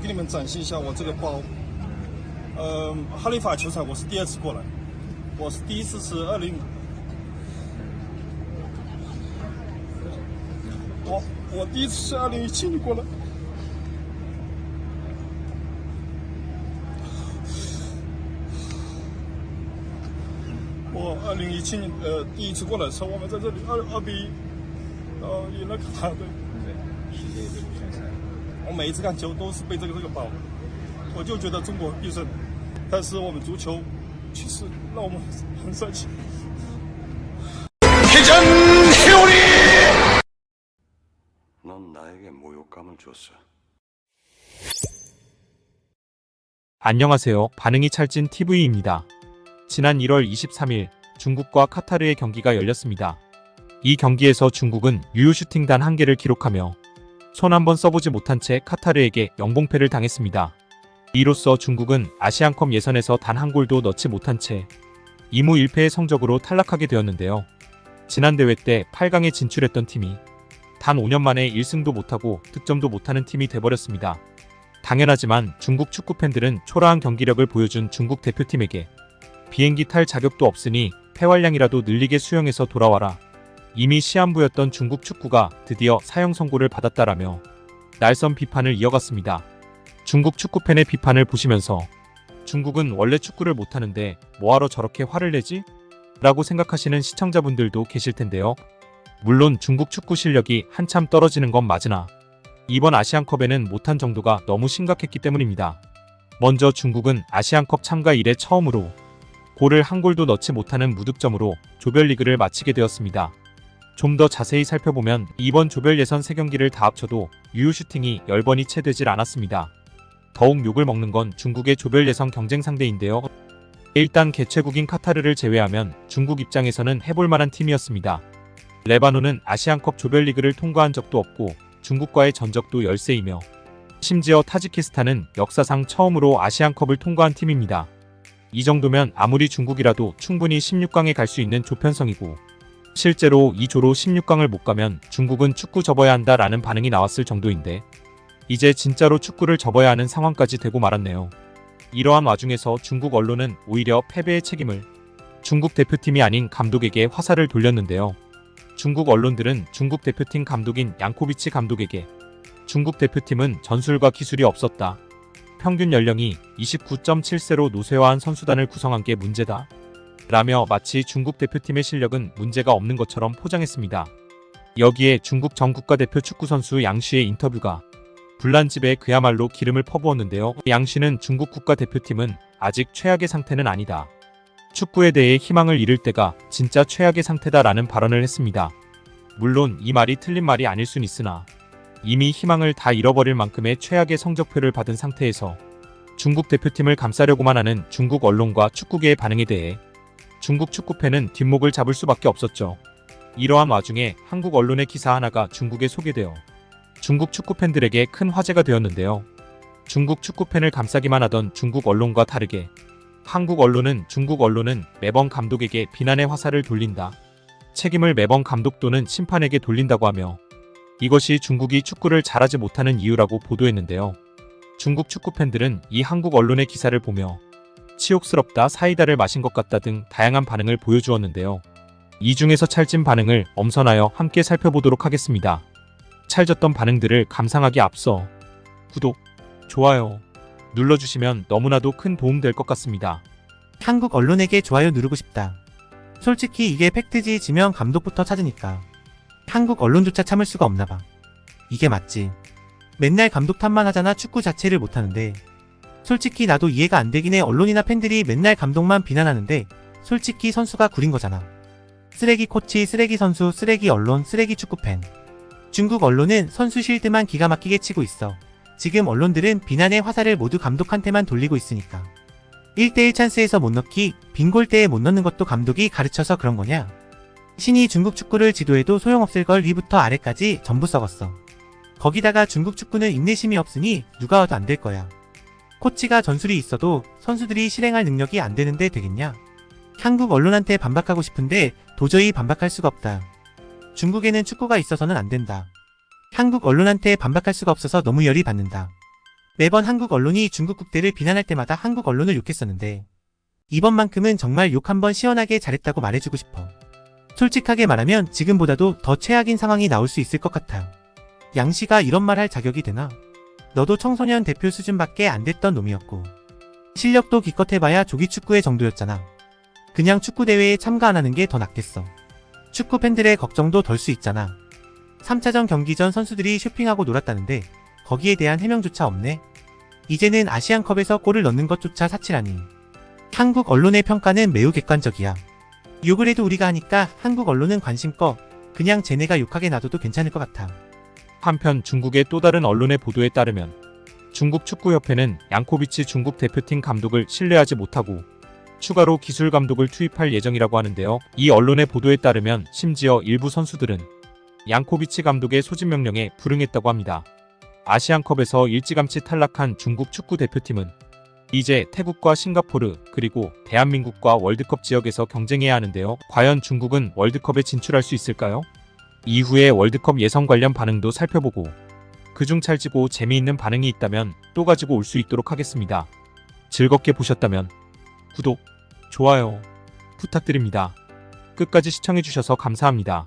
给你们展示一下我这个包。哈利法球场我是第2次过来，我是第1次是我第1次是2017年过来。我2017年第1次过来的时候，我们在这里2比1赢了卡塔尔队。对，世界杯预选赛。我每一次看球都是背这个包，我就觉得中国必胜，但是我们足球其实让我们很生气。넌 나에게 모욕감을 줬어. 안녕하세요. 반응이 찰진 TV입니다. 지난 1월 23일 중국과 카타르의 경기가 열렸습니다. 이 경기에서 중국은 유효 슈팅 단 1개를 기록하며 손 한번 써보지 못한 채 카타르에게 영봉패를 당했습니다. 이로써 중국은 아시안컵 예선에서 단 한 골도 넣지 못한 채 2무 1패의 성적으로 탈락하게 되었는데요. 지난 대회 때 8강에 진출했던 팀이 단 5년 만에 1승도 못하고 득점도 못하는 팀이 돼버렸습니다. 당연하지만 중국 축구 팬들은 초라한 경기력을 보여준 중국 대표팀에게 비행기 탈 자격도 없으니 폐활량이라도 늘리게 수영해서 돌아와라. 이미 시한부였던 중국 축구가 드디어 사형 선고를 받았다라며 날선 비판을 이어갔습니다. 중국 축구팬의 비판을 보시면서 중국은 원래 축구를 못하는데 뭐하러 저렇게 화를 내지? 라고 생각하시는 시청자분들도 계실 텐데요. 물론 중국 축구 실력이 한참 떨어지는 건 맞으나 이번 아시안컵에는 못한 정도가 너무 심각했기 때문입니다. 먼저 중국은 아시안컵 참가 이래 처음으로 골을 한 골도 넣지 못하는 무득점으로 조별리그를 마치게 되었습니다. 좀 더 자세히 살펴보면 이번 조별 예선 3경기를 다 합쳐도 유효 슈팅이 10번이 채 되질 않았습니다. 더욱 욕을 먹는 건 중국의 조별 예선 경쟁 상대인데요. 일단 개최국인 카타르를 제외하면 중국 입장에서는 해볼 만한 팀이었습니다. 레바논은 아시안컵 조별리그를 통과한 적도 없고 중국과의 전적도 열세이며 심지어 타지키스탄은 역사상 처음으로 아시안컵을 통과한 팀입니다. 이 정도면 아무리 중국이라도 충분히 16강에 갈 수 있는 조편성이고 실제로 이 조로 16강을 못 가면 중국은 축구 접어야 한다라는 반응이 나왔을 정도인데 이제 진짜로 축구를 접어야 하는 상황까지 되고 말았네요. 이러한 와중에서 중국 언론은 오히려 패배의 책임을 중국 대표팀이 아닌 감독에게 화살을 돌렸는데요. 중국 언론들은 중국 대표팀 감독인 양코비치 감독에게 중국 대표팀은 전술과 기술이 없었다. 평균 연령이 29.7세로 노쇠화한 선수단을 구성한 게 문제다. 라며 마치 중국 대표팀의 실력은 문제가 없는 것처럼 포장했습니다. 여기에 중국 전 국가대표 축구선수 양쉬의 인터뷰가 불난집에 그야말로 기름을 퍼부었는데요. 양쉬는 중국 국가대표팀은 아직 최악의 상태는 아니다. 축구에 대해 희망을 잃을 때가 진짜 최악의 상태다라는 발언을 했습니다. 물론 이 말이 틀린 말이 아닐 순 있으나 이미 희망을 다 잃어버릴 만큼의 최악의 성적표를 받은 상태에서 중국 대표팀을 감싸려고만 하는 중국 언론과 축구계의 반응에 대해 중국 축구팬은 뒷목을 잡을 수밖에 없었죠. 이러한 와중에 한국 언론의 기사 하나가 중국에 소개되어 중국 축구팬들에게 큰 화제가 되었는데요. 중국 축구팬을 감싸기만 하던 중국 언론과 다르게 한국 언론은 중국 언론은 매번 감독에게 비난의 화살을 돌린다. 책임을 매번 감독 또는 심판에게 돌린다고 하며 이것이 중국이 축구를 잘하지 못하는 이유라고 보도했는데요. 중국 축구팬들은 이 한국 언론의 기사를 보며 치욕스럽다, 사이다를 마신 것 같다 등 다양한 반응을 보여주었는데요. 이 중에서 찰진 반응을 엄선하여 함께 살펴보도록 하겠습니다. 찰졌던 반응들을 감상하기 앞서 구독, 좋아요 눌러주시면 너무나도 큰 도움 될 것 같습니다. 한국 언론에게 좋아요 누르고 싶다. 솔직히 이게 팩트지. 지명 감독부터 찾으니까 한국 언론조차 참을 수가 없나봐. 이게 맞지. 맨날 감독 탓만 하잖아. 축구 자체를 못하는데. 솔직히 나도 이해가 안 되긴 해. 언론이나 팬들이 맨날 감독만 비난하는데 솔직히 선수가 구린 거잖아. 쓰레기 코치, 쓰레기 선수, 쓰레기 언론, 쓰레기 축구팬. 중국 언론은 선수 실드만 기가 막히게 치고 있어. 지금 언론들은 비난의 화살을 모두 감독한테만 돌리고 있으니까. 1대1 찬스에서 못 넣기, 빈골 때에 못 넣는 것도 감독이 가르쳐서 그런 거냐? 신이 중국 축구를 지도해도 소용없을 걸 위부터 아래까지 전부 썩었어. 거기다가 중국 축구는 인내심이 없으니 누가 와도 안 될 거야. 코치가 전술이 있어도 선수들이 실행할 능력이 안 되는데 되겠냐? 한국 언론한테 반박하고 싶은데 도저히 반박할 수가 없다. 중국에는 축구가 있어서는 안 된다. 한국 언론한테 반박할 수가 없어서 너무 열이 받는다. 매번 한국 언론이 중국 국대를 비난할 때마다 한국 언론을 욕했었는데 이번만큼은 정말 욕 한번 시원하게 잘했다고 말해주고 싶어. 솔직하게 말하면 지금보다도 더 최악인 상황이 나올 수 있을 것 같아요. 양 씨가 이런 말 할 자격이 되나? 너도 청소년 대표 수준밖에 안 됐던 놈이었고 실력도 기껏해봐야 조기축구의 정도였잖아. 그냥 축구대회에 참가 안 하는 게 더 낫겠어. 축구 팬들의 걱정도 덜 수 있잖아. 3차전 경기 전 선수들이 쇼핑하고 놀았다는데 거기에 대한 해명조차 없네. 이제는 아시안컵에서 골을 넣는 것조차 사치라니. 한국 언론의 평가는 매우 객관적이야. 욕을 해도 우리가 하니까 한국 언론은 관심 꺼. 그냥 쟤네가 욕하게 놔둬도 괜찮을 것 같아. 한편 중국의 또 다른 언론의 보도에 따르면 중국 축구협회는 양코비치 중국 대표팀 감독을 신뢰하지 못하고 추가로 기술 감독을 투입할 예정이라고 하는데요. 이 언론의 보도에 따르면 심지어 일부 선수들은 양코비치 감독의 소집 명령에 불응했다고 합니다. 아시안컵에서 일찌감치 탈락한 중국 축구 대표팀은 이제 태국과 싱가포르 그리고 대한민국과 월드컵 지역에서 경쟁해야 하는데요. 과연 중국은 월드컵에 진출할 수 있을까요? 이후에 월드컵 예선 관련 반응도 살펴보고 그중 찰지고 재미있는 반응이 있다면 또 가지고 올 수 있도록 하겠습니다. 즐겁게 보셨다면 구독, 좋아요 부탁드립니다. 끝까지 시청해주셔서 감사합니다.